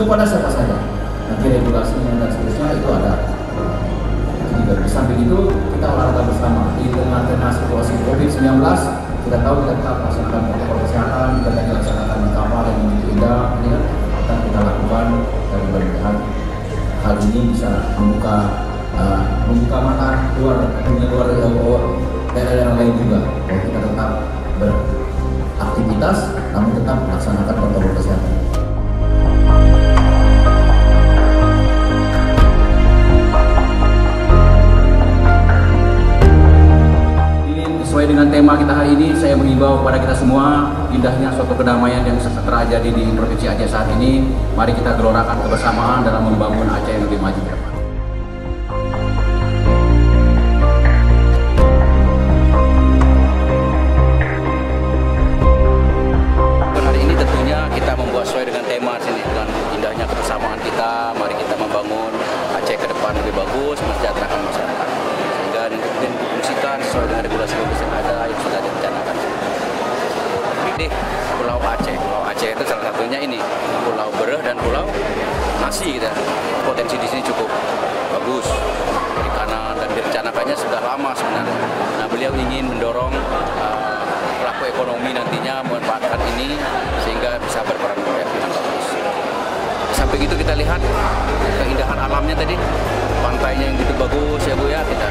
kepada siapa saja. Nanti regulasinya dan seterusnya itu ada. Jadi di samping itu kita olahraga bersama di tengah-tengah situasi COVID-19. Kita tahu kita tetap melaksanakan protokol kesehatan, kita tadi laksanakan di kapal yang begitu indah, ini kan akan kita lakukan dan mudah-mudahan hal ini bisa membuka mata dunia luar daerah lain juga. Bahwa kita tetap beraktivitas, namun tetap melaksanakan protokol kesehatan. Sesuai dengan tema kita hari ini, saya mengimbau kepada kita semua, indahnya suatu kedamaian yang terjadi di Provinsi Aceh saat ini. Mari kita gelorakan kebersamaan dalam membangun Aceh yang lebih maju ke depan. Hari ini tentunya kita membuat sesuai dengan tema sini, dengan indahnya kebersamaan kita. Mari kita membangun Aceh ke depan lebih bagus, mensejahterakan masyarakat. Dan kemudian difungsikan sesuai dengan regulasi yang ada yang sudah direncanakan. Jadi Pulau Aceh itu salah satunya ini Pulau Bereh dan Pulau Nasi kita. Potensi di sini cukup bagus, perikanan dan direncanakannya sudah lama sebenarnya. Nah, beliau ingin mendorong pelaku ekonomi nantinya memanfaatkan ini sehingga bisa berperan dengan bagus. Samping itu kita lihat keindahan alamnya tadi, pantainya yang begitu bagus ya Bu ya, kita